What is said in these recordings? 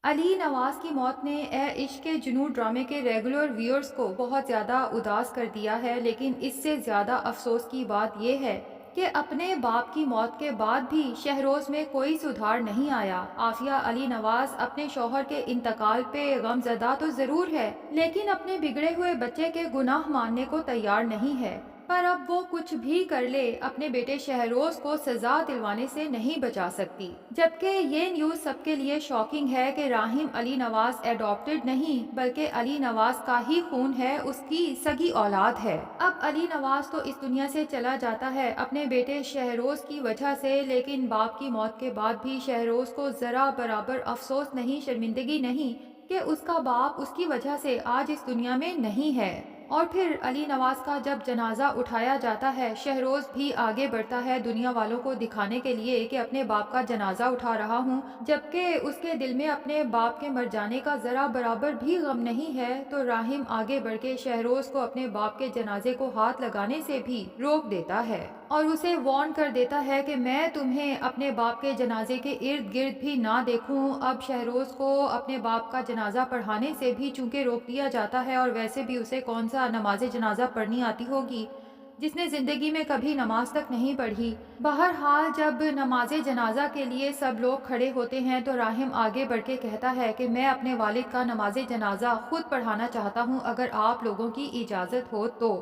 علی نواز کی موت نے اے عشق کے جنوں ڈرامے کے ریگولر ویورز کو بہت زیادہ اداس کر دیا ہے، لیکن اس سے زیادہ افسوس کی بات یہ ہے کہ اپنے باپ کی موت کے بعد بھی شہروز میں کوئی سدھار نہیں آیا۔ عافیہ علی نواز اپنے شوہر کے انتقال پہ غم زدہ تو ضرور ہے، لیکن اپنے بگڑے ہوئے بچے کے گناہ ماننے کو تیار نہیں ہے۔ پر اب وہ کچھ بھی کر لے، اپنے بیٹے شہروز کو سزا دلوانے سے نہیں بچا سکتی۔ جبکہ یہ نیوز سب کے لیے شاکنگ ہے کہ راحم علی نواز ایڈاپٹڈ نہیں بلکہ علی نواز کا ہی خون ہے، اس کی سگی اولاد ہے۔ اب علی نواز تو اس دنیا سے چلا جاتا ہے اپنے بیٹے شہروز کی وجہ سے، لیکن باپ کی موت کے بعد بھی شہروز کو ذرا برابر افسوس نہیں، شرمندگی نہیں کہ اس کا باپ اس کی وجہ سے آج اس دنیا میں نہیں ہے۔ اور پھر علی نواز کا جب جنازہ اٹھایا جاتا ہے، شہروز بھی آگے بڑھتا ہے دنیا والوں کو دکھانے کے لیے کہ اپنے باپ کا جنازہ اٹھا رہا ہوں، جبکہ اس کے دل میں اپنے باپ کے مر جانے کا ذرا برابر بھی غم نہیں ہے۔ تو راحم آگے بڑھ کے شہروز کو اپنے باپ کے جنازے کو ہاتھ لگانے سے بھی روک دیتا ہے اور اسے وارن کر دیتا ہے کہ میں تمہیں اپنے باپ کے جنازے کے ارد گرد بھی نہ دیکھوں۔ اب شہروز کو اپنے باپ کا جنازہ پڑھانے سے بھی چونکہ روک دیا جاتا ہے، اور ویسے بھی اسے کون سا نماز جنازہ پڑھنی آتی ہوگی جس نے زندگی میں کبھی نماز تک نہیں پڑھی۔ بہرحال جب نماز جنازہ کے لیے سب لوگ کھڑے ہوتے ہیں تو راحم آگے بڑھ کے کہتا ہے کہ میں اپنے والد کا نماز جنازہ خود پڑھانا چاہتا ہوں اگر آپ لوگوں کی اجازت ہو تو۔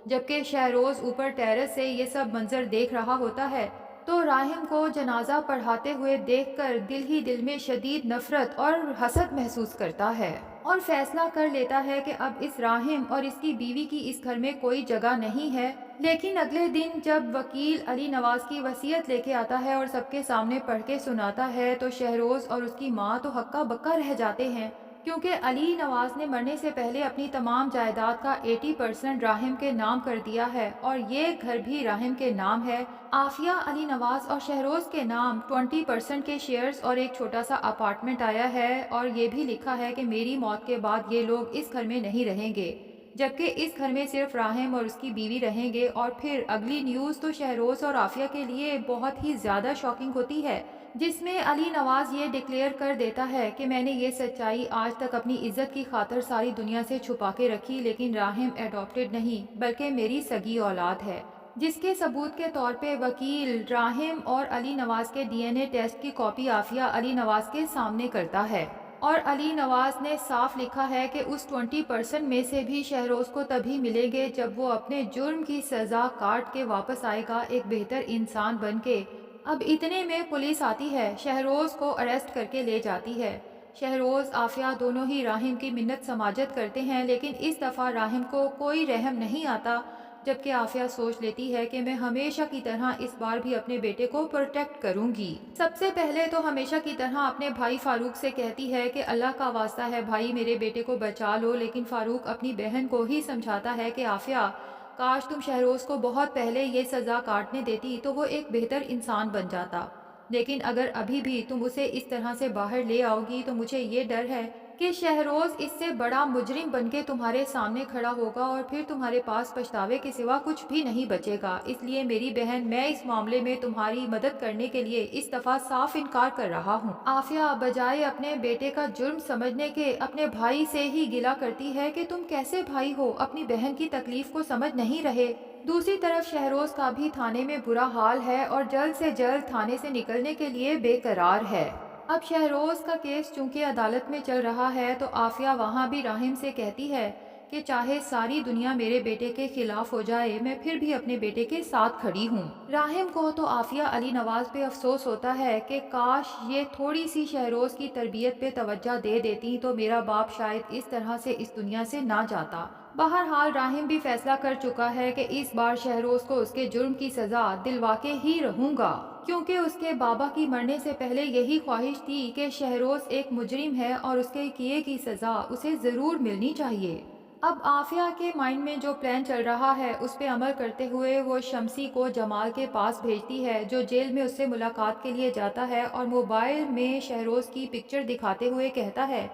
جبکہ شہروز اوپر ٹیرس سے یہ سب منظر دیکھ رہا ہوتا ہے تو راحم کو جنازہ پڑھاتے ہوئے دیکھ کر دل ہی دل میں شدید نفرت اور حسد محسوس کرتا ہے اور فیصلہ کر لیتا ہے کہ اب اس راحم اور اس کی بیوی کی اس گھر میں کوئی جگہ نہیں ہے۔ لیکن اگلے دن جب وکیل علی نواز کی وصیت لے کے آتا ہے اور سب کے سامنے پڑھ کے سناتا ہے تو شہروز اور اس کی ماں تو ہکا بکا رہ جاتے ہیں، کیونکہ علی نواز نے مرنے سے پہلے اپنی تمام جائیداد کا 80% راحم کے نام کر دیا ہے اور یہ گھر بھی راحم کے نام ہے۔ عافیہ علی نواز اور شہروز کے نام 20% کے شیئرز اور ایک چھوٹا سا اپارٹمنٹ آیا ہے، اور یہ بھی لکھا ہے کہ میری موت کے بعد یہ لوگ اس گھر میں نہیں رہیں گے، جبکہ اس گھر میں صرف راحم اور اس کی بیوی رہیں گے۔ اور پھر اگلی نیوز تو شہروز اور عافیہ کے لیے بہت ہی زیادہ شاکنگ ہوتی ہے، جس میں علی نواز یہ ڈکلیئر کر دیتا ہے کہ میں نے یہ سچائی آج تک اپنی عزت کی خاطر ساری دنیا سے چھپا کے رکھی، لیکن راحم ایڈاپٹڈ نہیں بلکہ میری سگی اولاد ہے، جس کے ثبوت کے طور پہ وکیل راحم اور علی نواز کے ڈی این اے ٹیسٹ کی کاپی عافیہ علی نواز کے سامنے کرتا ہے، اور علی نواز نے صاف لکھا ہے کہ اس 20% میں سے بھی شہروز کو تبھی ملیں گے جب وہ اپنے جرم کی سزا کاٹ کے واپس آئے گا ایک بہتر انسان بن کے۔ اب اتنے میں پولیس آتی ہے، شہروز کو اریسٹ کر کے لے جاتی ہے۔ شہروز عافیہ دونوں ہی راحم کی منت سماجت کرتے ہیں، لیکن اس دفعہ راحم کو کوئی رحم نہیں آتا، جبکہ عافیہ سوچ لیتی ہے کہ میں ہمیشہ کی طرح اس بار بھی اپنے بیٹے کو پروٹیکٹ کروں گی۔ سب سے پہلے تو ہمیشہ کی طرح اپنے بھائی فاروق سے کہتی ہے کہ اللہ کا واسطہ ہے بھائی میرے بیٹے کو بچا لو، لیکن فاروق اپنی بہن کو ہی سمجھاتا ہے کہ عافیہ کاش تم شہروز کو بہت پہلے یہ سزا کاٹنے دیتی تو وہ ایک بہتر انسان بن جاتا، لیکن اگر ابھی بھی تم اسے اس طرح سے باہر لے آؤ گی تو مجھے یہ ڈر ہے کہ شہروز اس سے بڑا مجرم بن کے تمہارے سامنے کھڑا ہوگا اور پھر تمہارے پاس پچھتاوے کے سوا کچھ بھی نہیں بچے گا، اس لیے میری بہن میں اس معاملے میں تمہاری مدد کرنے کے لیے اس دفعہ صاف انکار کر رہا ہوں۔ عافیہ بجائے اپنے بیٹے کا جرم سمجھنے کے اپنے بھائی سے ہی گلہ کرتی ہے کہ تم کیسے بھائی ہو، اپنی بہن کی تکلیف کو سمجھ نہیں رہے۔ دوسری طرف شہروز کا بھی تھانے میں برا حال ہے اور جلد سے جلد تھانے سے نکلنے کے لیے بے قرار ہے۔ اب شہروز کا کیس چونکہ عدالت میں چل رہا ہے تو عافیہ وہاں بھی راحم سے کہتی ہے کہ چاہے ساری دنیا میرے بیٹے کے خلاف ہو جائے میں پھر بھی اپنے بیٹے کے ساتھ کھڑی ہوں۔ راحم کو تو عافیہ علی نواز پہ افسوس ہوتا ہے کہ کاش یہ تھوڑی سی شہروز کی تربیت پہ توجہ دے دیتی تو میرا باپ شاید اس طرح سے اس دنیا سے نہ جاتا۔ بہرحال راحم بھی فیصلہ کر چکا ہے کہ اس بار شہروز کو اس کے جرم کی سزا دلوا کے ہی رہوں گا، کیونکہ اس کے بابا کی مرنے سے پہلے یہی خواہش تھی کہ شہروز ایک مجرم ہے اور اس کے کیے کی سزا اسے ضرور ملنی چاہیے۔ اب عافیہ کے مائنڈ میں جو پلان چل رہا ہے اس پہ عمل کرتے ہوئے وہ شمسی کو جمال کے پاس بھیجتی ہے جو جیل میں اس سے ملاقات کے لیے جاتا ہے اور موبائل میں شہروز کی پکچر دکھاتے ہوئے کہتا ہے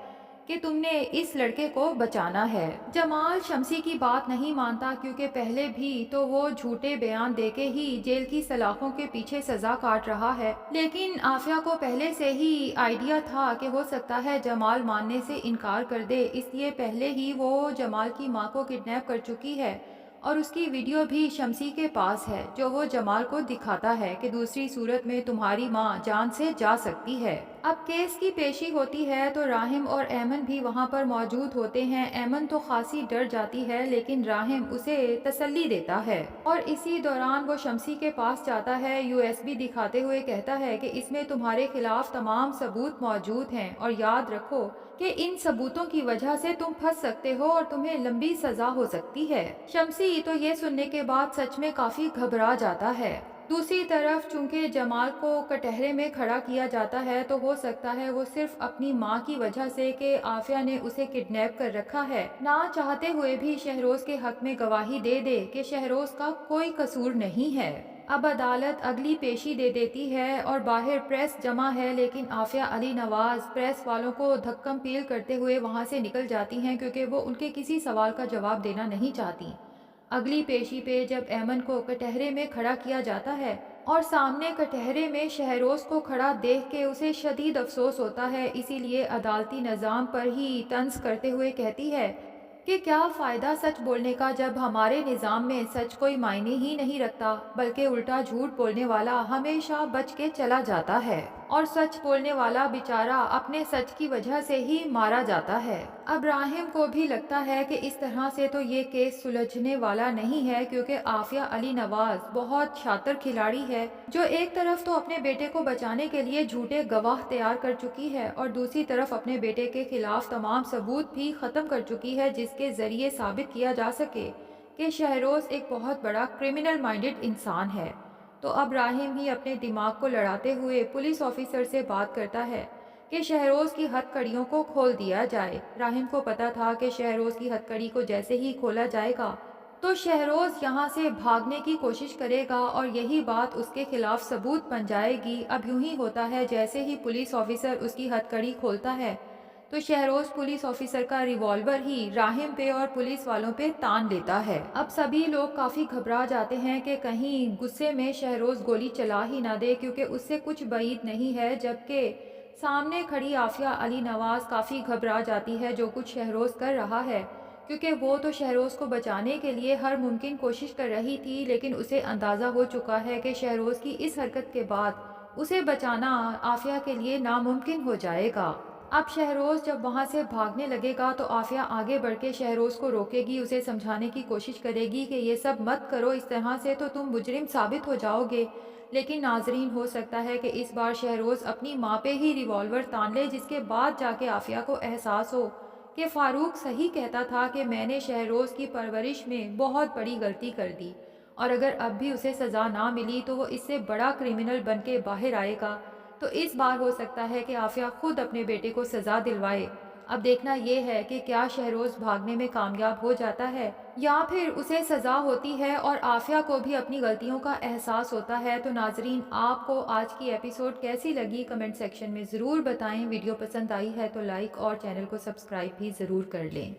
کہ تم نے اس لڑکے کو بچانا ہے۔ جمال شمسی کی بات نہیں مانتا کیونکہ پہلے بھی تو وہ جھوٹے بیان دے کے ہی جیل کی سلاخوں کے پیچھے سزا کاٹ رہا ہے، لیکن عافیہ کو پہلے سے ہی آئیڈیا تھا کہ ہو سکتا ہے جمال ماننے سے انکار کر دے، اس لیے پہلے ہی وہ جمال کی ماں کو کڈنیپ کر چکی ہے اور اس کی ویڈیو بھی شمسی کے پاس ہے جو وہ جمال کو دکھاتا ہے کہ دوسری صورت میں تمہاری ماں جان سے جا سکتی ہے۔ اب کیس کی پیشی ہوتی ہے تو راہم اور ایمن بھی وہاں پر موجود ہوتے ہیں۔ ایمن تو خاصی ڈر جاتی ہے لیکن راہم اسے تسلی دیتا ہے اور اسی دوران وہ شمسی کے پاس جاتا ہے، USB دکھاتے ہوئے کہتا ہے کہ اس میں تمہارے خلاف تمام ثبوت موجود ہیں اور یاد رکھو کہ ان ثبوتوں کی وجہ سے تم پھنس سکتے ہو اور تمہیں لمبی سزا ہو سکتی ہے۔ شمسی تو یہ سننے کے بعد سچ میں کافی گھبرا جاتا ہے۔ دوسری طرف چونکہ جمال کو کٹہرے میں کھڑا کیا جاتا ہے تو ہو سکتا ہے وہ صرف اپنی ماں کی وجہ سے کہ عافیہ نے اسے کڈنیپ کر رکھا ہے، نہ چاہتے ہوئے بھی شہروز کے حق میں گواہی دے دے کہ شہروز کا کوئی قصور نہیں ہے۔ اب عدالت اگلی پیشی دے دیتی ہے اور باہر پریس جمع ہے، لیکن عافیہ علی نواز پریس والوں کو دھکم پیل کرتے ہوئے وہاں سے نکل جاتی ہیں کیونکہ وہ ان کے کسی سوال کا جواب دینا نہیں چاہتی۔ اگلی پیشی پہ جب ایمن کو کٹہرے میں کھڑا کیا جاتا ہے اور سامنے کٹہرے میں شہروز کو کھڑا دیکھ کے اسے شدید افسوس ہوتا ہے، اسی لیے عدالتی نظام پر ہی طنز کرتے ہوئے کہتی ہے کہ کیا فائدہ سچ بولنے کا جب ہمارے نظام میں سچ کوئی معنی ہی نہیں رکھتا، بلکہ الٹا جھوٹ بولنے والا ہمیشہ بچ کے چلا جاتا ہے اور سچ بولنے والا بیچارہ اپنے سچ کی وجہ سے ہی مارا جاتا ہے۔ اب راہم کو بھی لگتا ہے کہ اس طرح سے تو یہ کیس سلجھنے والا نہیں ہے کیونکہ عافیہ علی نواز بہت شاطر کھلاڑی ہے جو ایک طرف تو اپنے بیٹے کو بچانے کے لیے جھوٹے گواہ تیار کر چکی ہے اور دوسری طرف اپنے بیٹے کے خلاف تمام ثبوت بھی ختم کر چکی ہے جس کے ذریعے ثابت کیا جا سکے کہ شہروز ایک بہت بڑا کرمنل مائنڈڈ انسان ہے۔ تو اب راہم ہی اپنے دماغ کو لڑاتے ہوئے پولیس آفیسر سے بات کرتا ہے کہ شہروز کی ہتھ کڑیوں کو کھول دیا جائے۔ راہم کو پتا تھا کہ شہروز کی ہتھ کڑی کو جیسے ہی کھولا جائے گا تو شہروز یہاں سے بھاگنے کی کوشش کرے گا اور یہی بات اس کے خلاف ثبوت بن جائے گی۔ اب یوں ہی ہوتا ہے جیسے ہی پولیس آفیسر اس کی ہتھ کڑی کھولتا ہے تو شہروز پولیس آفیسر کا ریوالور ہی راہم پہ اور پولیس والوں پہ تان لیتا ہے۔ اب سبھی لوگ کافی گھبرا جاتے ہیں کہ کہیں غصے میں شہروز گولی چلا ہی نہ دے کیونکہ اس سے کچھ بعید نہیں ہے، جبکہ سامنے کھڑی عافیہ علی نواز کافی گھبرا جاتی ہے جو کچھ شہروز کر رہا ہے کیونکہ وہ تو شہروز کو بچانے کے لیے ہر ممکن کوشش کر رہی تھی، لیکن اسے اندازہ ہو چکا ہے کہ شہروز کی اس حرکت کے بعد اسے بچانا عافیہ کے لیے ناممکن ہو جائے گا۔ اب شہروز جب وہاں سے بھاگنے لگے گا تو عافیہ آگے بڑھ کے شہروز کو روکے گی، اسے سمجھانے کی کوشش کرے گی کہ یہ سب مت کرو، اس طرح سے تو تم مجرم ثابت ہو جاؤ گے۔ لیکن ناظرین ہو سکتا ہے کہ اس بار شہروز اپنی ماں پہ ہی ریوالور تان لے جس کے بعد جا کے عافیہ کو احساس ہو کہ فاروق صحیح کہتا تھا کہ میں نے شہروز کی پرورش میں بہت بڑی غلطی کر دی اور اگر اب بھی اسے سزا نہ ملی تو وہ اس سے بڑا کرمنل بن کے باہر آئے گا۔ تو اس بار ہو سکتا ہے کہ عافیہ خود اپنے بیٹے کو سزا دلوائے۔ اب دیکھنا یہ ہے کہ کیا شہروز بھاگنے میں کامیاب ہو جاتا ہے یا پھر اسے سزا ہوتی ہے اور عافیہ کو بھی اپنی غلطیوں کا احساس ہوتا ہے۔ تو ناظرین آپ کو آج کی ایپیسوڈ کیسی لگی کمنٹ سیکشن میں ضرور بتائیں۔ ویڈیو پسند آئی ہے تو لائک اور چینل کو سبسکرائب بھی ضرور کر لیں۔